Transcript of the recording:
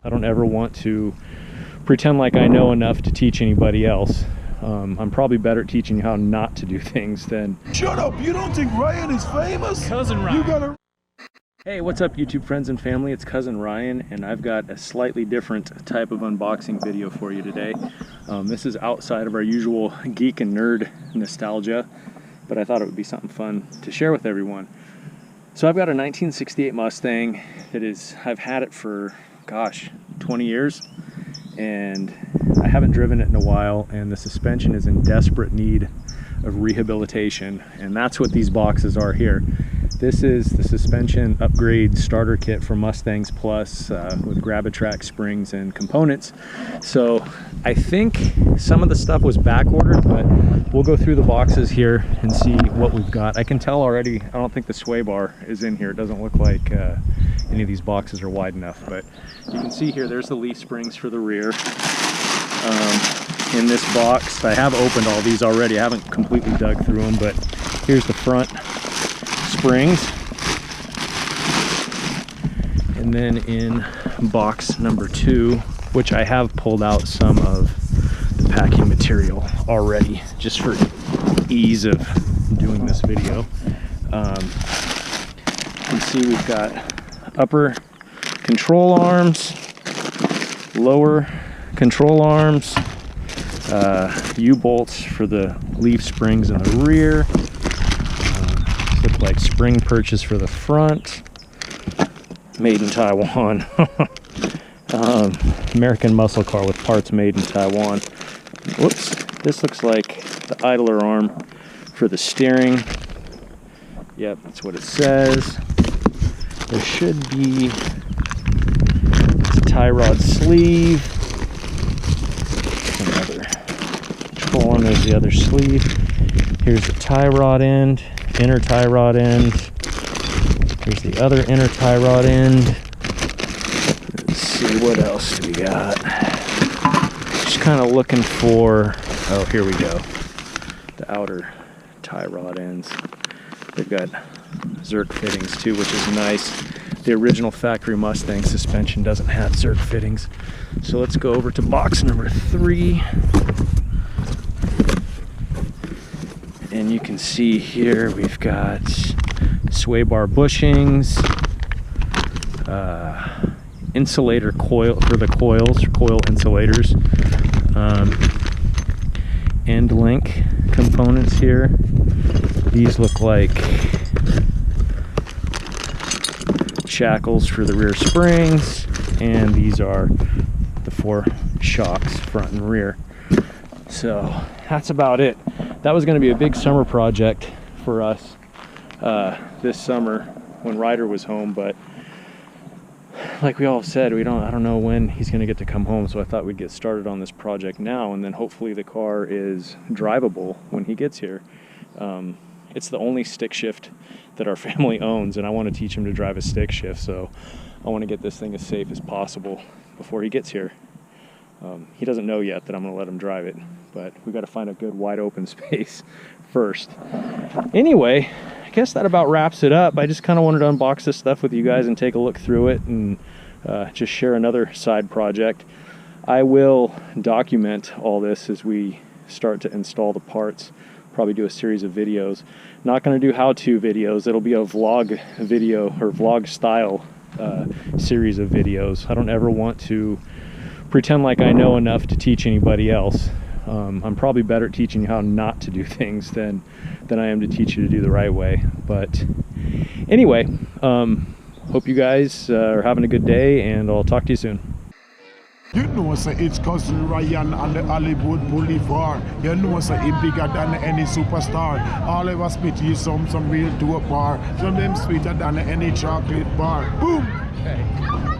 I don't ever want to pretend like I know enough to teach anybody else. I'm probably better at teaching you how not to do things than... Shut up! You don't think Ryan is famous? Cousin Ryan. You gotta... Hey, what's up YouTube friends and family? It's Cousin Ryan, and I've got a slightly different type of unboxing video for you today. This is outside of our usual geek and nerd nostalgia, but I thought it would be something fun to share with everyone. So I've got a 1968 Mustang that is, I've had it for, gosh, 20 years, and I haven't driven it in a while, and the suspension is in desperate need of rehabilitation, and that's what these boxes are here. This is the suspension upgrade starter kit for Mustangs Plus with Grab-A-Track springs and components. So I think some of the stuff was back ordered, but we'll go through the boxes here and see what we've got. I can tell already, I don't think the sway bar is in here. It doesn't look like any of these boxes are wide enough, but you can see here, there's the leaf springs for the rear. In this box, I have opened all these already. I haven't completely dug through them, but here's the front springs. And then in box number 2, which I have pulled out some of the packing material already, just for ease of doing this video. You can see we've got upper control arms, lower control arms, U-bolts for the leaf springs in the rear, look like spring purchase for the front, made in Taiwan. American muscle car with parts made in Taiwan. Whoops, this looks like the idler arm for the steering. Yep, that's what it says. There should be a tie rod sleeve. Another control arm, there's the other sleeve. Here's the tie rod end, inner tie rod end. Here's the other inner tie rod end. Let's see, what else do we got? Just kind of looking for, oh, here we go. The outer tie rod ends. They've got Zerk fittings too, which is nice. The original factory Mustang suspension doesn't have Zerk fittings. So let's go over to box number 3. And you can see here we've got sway bar bushings, insulator coil for the coils, coil insulators, end link components here. These look like shackles for the rear springs, and these are the 4 shocks, front and rear. So that's about it. That was going to be a big summer project for us this summer when Ryder was home, but like we all said, I don't know when he's going to get to come home, so I thought we'd get started on this project now, and then hopefully the car is drivable when he gets here. It's the only stick shift that our family owns, and I want to teach him to drive a stick shift, so I want to get this thing as safe as possible before he gets here. He doesn't know yet that I'm going to let him drive it, but we've got to find a good wide open space first. Anyway, I guess that about wraps it up. I just kind of wanted to unbox this stuff with you guys and take a look through it and just share another side project. I will document all this as we start to install the parts. Probably do a series of videos. Not going to do how-to videos. It'll be a vlog video or vlog style series of videos. I don't ever want to pretend like I know enough to teach anybody else. I'm probably better at teaching you how not to do things than I am to teach you to do the right way. But anyway, hope you guys are having a good day, and I'll talk to you soon. You know, say it's Cousin Ryan on the Hollywood Boulevard. You know, say he bigger than any superstar. All of us spit you some real dope bar. Some them sweeter than any chocolate bar. Boom! Hey.